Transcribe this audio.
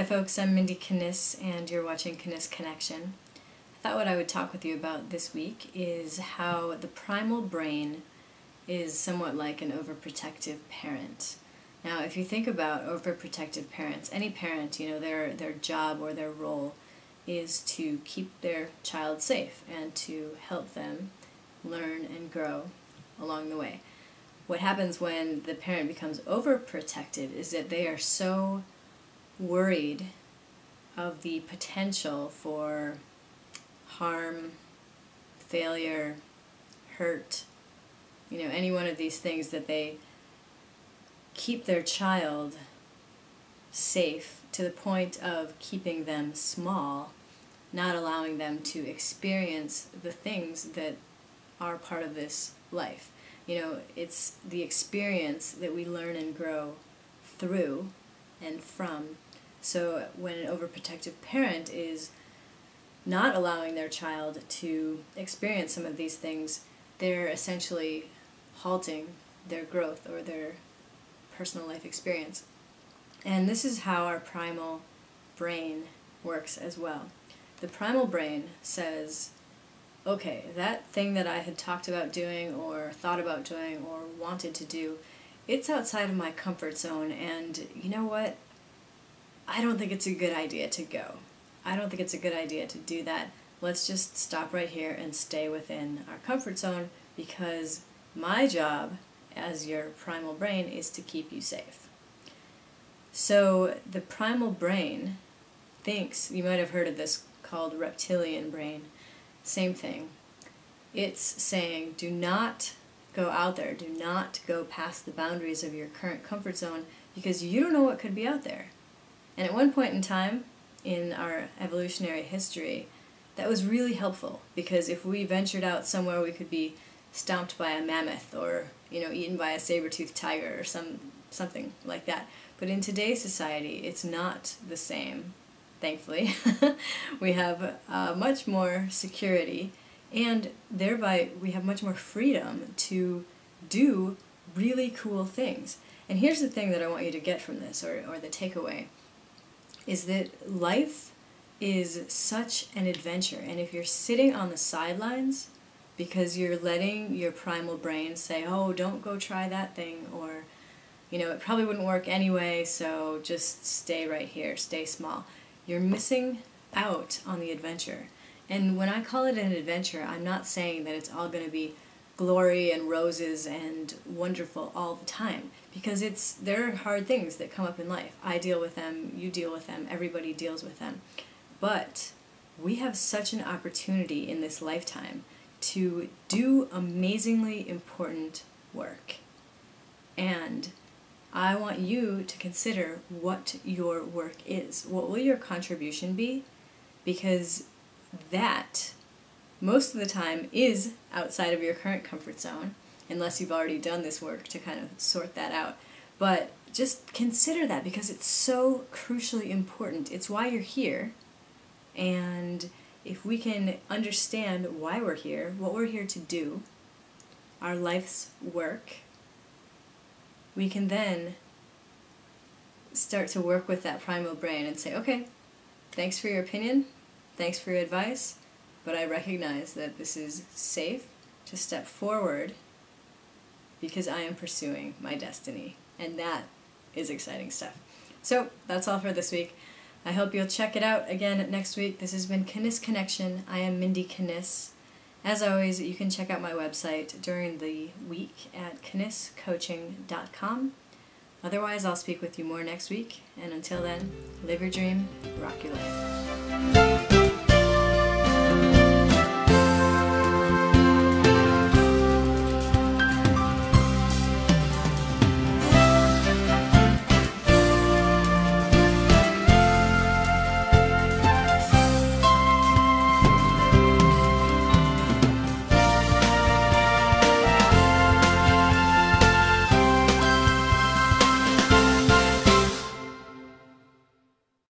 Hi folks, I'm Mindie Kniss and you're watching Kniss Connection. I thought what I would talk with you about this week is how the primal brain is somewhat like an overprotective parent. Now if you think about overprotective parents, any parent, their job or their role is to keep their child safe and to help them learn and grow along the way. What happens when the parent becomes overprotective is that they are so worried of the potential for harm, failure, hurt, any one of these things, that they keep their child safe to the point of keeping them small, not allowing them to experience the things that are part of this life. It's the experience that we learn and grow through and from. So when an overprotective parent is not allowing their child to experience some of these things, they're essentially halting their growth or their personal life experience. And this is how our primal brain works as well. The primal brain says, okay, that thing that I had talked about doing or thought about doing or wanted to do, it's outside of my comfort zone, and you know what? I don't think it's a good idea to go. I don't think it's a good idea to do that. Let's just stop right here and stay within our comfort zone, because my job as your primal brain is to keep you safe. So the primal brain thinks, you might have heard of this called reptilian brain, same thing. It's saying, do not go out there, do not go past the boundaries of your current comfort zone, because you don't know what could be out there. And at one point in time in our evolutionary history, that was really helpful, because if we ventured out somewhere, we could be stomped by a mammoth or eaten by a saber-toothed tiger or something like that. But in today's society, it's not the same, thankfully. We have much more security, and thereby we have much more freedom to do really cool things. And here's the thing that I want you to get from this, or the takeaway, is that life is such an adventure. And if you're sitting on the sidelines because you're letting your primal brain say, oh, don't go try that thing, or it probably wouldn't work anyway, so just stay right here, stay small, you're missing out on the adventure. And when I call it an adventure, I'm not saying that it's all going to be glory and roses and wonderful all the time, because there are hard things that come up in life. I deal with them, you deal with them, everybody deals with them. But we have such an opportunity in this lifetime to do amazingly important work. And I want you to consider what your work is. What will your contribution be? Because that, most of the time, is outside of your current comfort zone, unless you've already done this work to kind of sort that out. But just consider that, because it's so crucially important. It's why you're here, and if we can understand why we're here, what we're here to do, our life's work, we can then start to work with that primal brain and say, okay, thanks for your opinion, thanks for your advice, but I recognize that this is safe to step forward because I am pursuing my destiny. And that is exciting stuff. So that's all for this week. I hope you'll check it out again next week. This has been Kniss Connection. I am Mindie Kniss. As always, you can check out my website during the week at knisscoaching.com. Otherwise, I'll speak with you more next week. And until then, live your dream, rock your life.